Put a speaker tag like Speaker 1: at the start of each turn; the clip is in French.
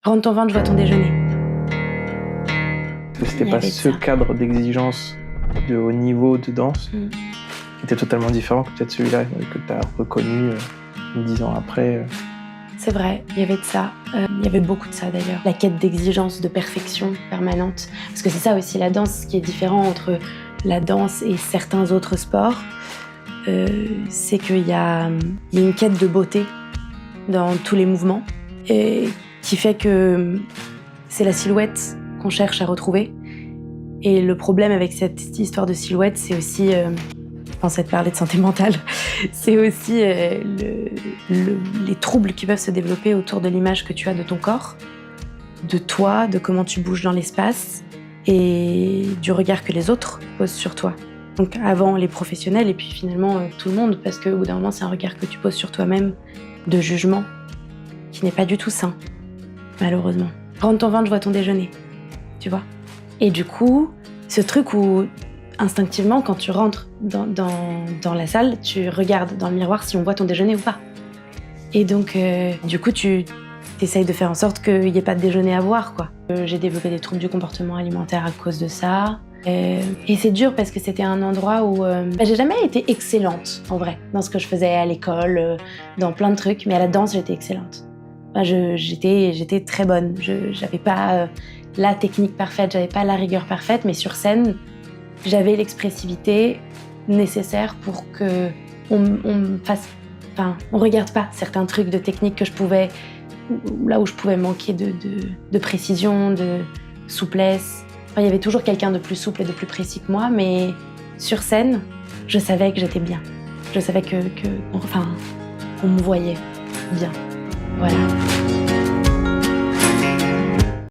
Speaker 1: Rentre ton ventre, je vois ton déjeuner.
Speaker 2: C'était pas ce cadre d'exigence de haut niveau de danse qui était totalement différent que peut-être celui-là que tu as reconnu 10 ans après.
Speaker 1: C'est vrai, il y avait de ça. Il y avait beaucoup de ça d'ailleurs. La quête d'exigence, de perfection permanente. Parce que c'est ça aussi la danse, ce qui est différent entre la danse et certains autres sports, c'est qu'il y a une quête de beauté dans tous les mouvements, et qui fait que c'est la silhouette qu'on cherche à retrouver. Et le problème avec cette histoire de silhouette, c'est aussi, je pensais te parler de santé mentale, c'est aussi les troubles qui peuvent se développer autour de l'image que tu as de ton corps, de toi, de comment tu bouges dans l'espace et du regard que les autres posent sur toi. Donc avant les professionnels et puis finalement tout le monde, parce qu'au bout d'un moment, c'est un regard que tu poses sur toi-même, de jugement, qui n'est pas du tout sain, malheureusement. Rentre ton ventre, je vois ton déjeuner, tu vois. Et du coup, ce truc où instinctivement, quand tu rentres dans la salle, tu regardes dans le miroir si on voit ton déjeuner ou pas. Et donc, du coup, tu essayes de faire en sorte qu'il n'y ait pas de déjeuner à voir, quoi. J'ai développé des troubles du comportement alimentaire à cause de ça. Et c'est dur parce que c'était un endroit où j'ai jamais été excellente, en vrai, dans ce que je faisais à l'école, dans plein de trucs, mais à la danse, j'étais excellente. J'étais très bonne. J'avais pas la technique parfaite, j'avais pas la rigueur parfaite, mais sur scène, j'avais l'expressivité nécessaire pour que on regarde pas certains trucs de technique que je pouvais, là où je pouvais manquer de précision, de souplesse. Enfin, il y avait toujours quelqu'un de plus souple et de plus précis que moi, mais sur scène, je savais que j'étais bien. Je savais on me voyait bien. Voilà.